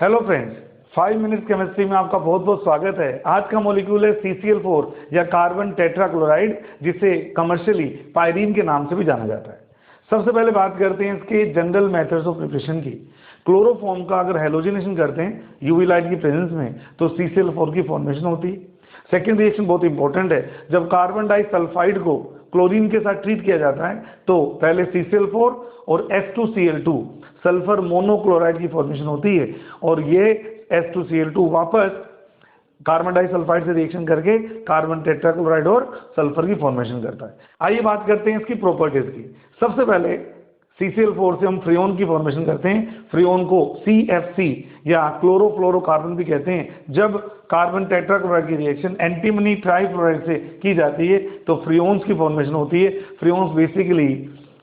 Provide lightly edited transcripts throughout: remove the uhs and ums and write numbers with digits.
Hello friends, 5 minute chemistry में आपका बहुत बहुत स्वागत है। आज का मॉलिक्यूल है CCl4 या कार्बन टेट्राक्लोराइड, जिसे कमर्शियली पायरीन के नाम से भी जाना जाता है। सबसे पहले बात करते हैं इसके जनरल मेथड्स ऑफ प्रिपरेशन की। क्लोरोफॉर्म का अगर हेलोजिनेशन करते हैं यूवी लाइट की प्रेजेंस में तो CCl4 की फॉर्मेशन होती है। सेकेंड रिएक्शन बहुत इंपॉर्टेंट है, जब कार्बन डाइसल्फाइड को क्लोरीन के साथ ट्रीट किया जाता है तो पहले CCl4 और H2Cl2 सल्फर मोनोक्लोराइड की फॉर्मेशन होती है और ये H2Cl2 वापस कार्बन डाइसल्फाइड से रिएक्शन करके कार्बन टेट्राक्लोराइड और सल्फर की फॉर्मेशन करता है। आइए बात करते हैं इसकी प्रॉपर्टीज की। सबसे पहले CCl4 से हम फ्रियोन की फॉर्मेशन करते हैं। फ्रियोन को CFC या क्लोरोफ्लोरोकार्बन भी कहते हैं। जब कार्बन टेट्राक्लोराइड की रिएक्शन एंटीमनी ट्राइफ्लोराइड से की जाती है तो फ्रियोन्स की फॉर्मेशन होती है। फ्रियोन्स बेसिकली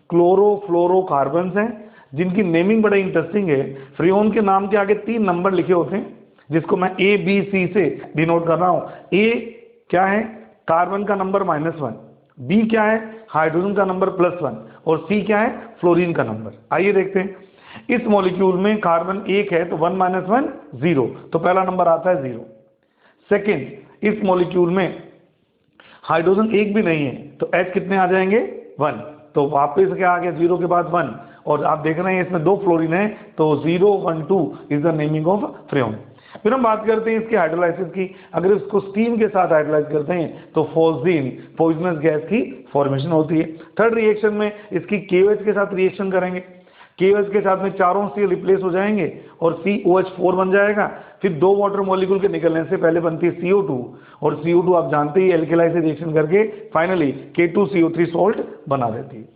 क्लोरोफ्लोरोकार्बन्स हैं जिनकी नेमिंग बड़ा इंटरेस्टिंग है। फ्रियोन के नाम के आगे 3 नंबर लिखे होते हैं जिसको मैं ABC से डिनोट कर रहा हूं। A क्या है? कार्बन का नंबर -1, B क्या है? हाइड्रोजन का नंबर +1 और C क्या है? फ्लोरीन का नंबर। आइए देखते हैं। इस मॉलिक्यूल में कार्बन 1 है तो 1 - 1 0, तो पहला नंबर आता है 0। सेकेंड, इस मॉलिक्यूल में हाइड्रोजन 1 भी नहीं है तो H कितने आ जाएंगे? 1, तो वापस क्या आ गया? 0 के बाद 1, और आप देख रहे हैं इसमें 2 फ्लोरीन है तो 0 1 2 is the naming of Freon. फिर हम बात करते हैं इसके हाइड्रोलाइसिस की। अगर इसको स्टीम के साथ हाइड्रोलाइज करते हैं तो फोर्जीन पॉइजनस गैस की फॉर्मेशन होती है। थर्ड रिएक्शन में इसकी KOH के साथ रिएक्शन करेंगे। KOH के साथ में चारों से रिप्लेस हो जाएंगे और COH4 बन जाएगा। फिर 2 वाटर मॉलिक्यूल के निकलने से पहले बनती है CO2 और CO2 आप जानते ही एल्केलाई से रिएक्शन करके फाइनली K2CO3 सॉल्ट बना देती है।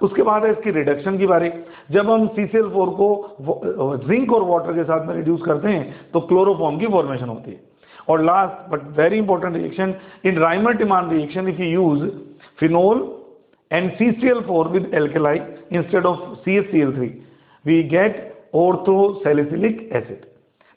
उसके बाद है इसकी रिडक्शन की बारी। जब हम CCl4 को जिंक और वाटर के साथ में रिड्यूस करते हैं तो क्लोरोफॉर्म की फॉर्मेशन होती है। और last but very important reaction, in Reimer Tiemann reaction, if you use phenol and CCl4 with alkali instead of CaCl3 we get orthosalicylic acid।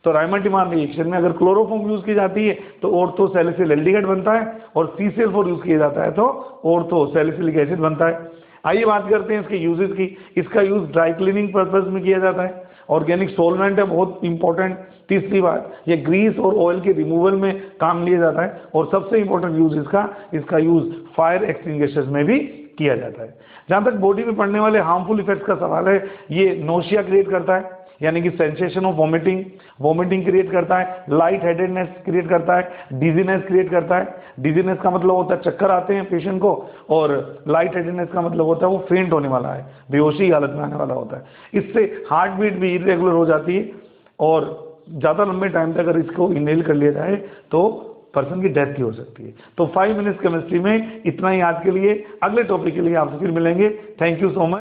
तो राइमर-टिमान रिएक्शन में अगर क्लोरोफॉर्म यूज की जाती है तो ऑर्थोसैलिसिल एल्डिहाइड बनता है और CCl4 यूज किया जाता है तो ऑर्थोसैलिसिलिक एसिड बनता है। आइए बात करते हैं इसके यूजेस की। इसका यूज ड्राई क्लीनिंग पर्पज में किया जाता है। ऑर्गेनिक सोलवेंट है, बहुत इंपॉर्टेंट। तीसरी बात, ये ग्रीस और ऑयल के रिमूवल में काम लिया जाता है। और सबसे इंपॉर्टेंट यूज इसका यूज फायर एक्सटिंग्विशर्स में भी किया जाता है। जहां तक बॉडी में पड़ने वाले हार्मफुल इफेक्ट्स का सवाल है, ये नोशिया क्रिएट करता है यानी कि सेंसेशन ऑफ वॉमिटिंग क्रिएट करता है, लाइट हेडेडनेस क्रिएट करता है, डिजीनेस क्रिएट करता है। डिजीनेस का मतलब होता है चक्कर आते हैं पेशेंट को, और लाइट हेडेडनेस का मतलब होता है वो फेंट होने वाला है, बेहोशी हालत में आने वाला होता है। इससे हार्ट बीट भी इरेगुलर हो जाती है और ज़्यादा लंबे टाइम तक अगर इसको इनहेल कर लिया जाए तो पर्सन की डेथ भी हो सकती है। तो 5 मिनट्स केमिस्ट्री में इतना ही आज के लिए। अगले टॉपिक के लिए आपसे फिर मिलेंगे। Thank you so much.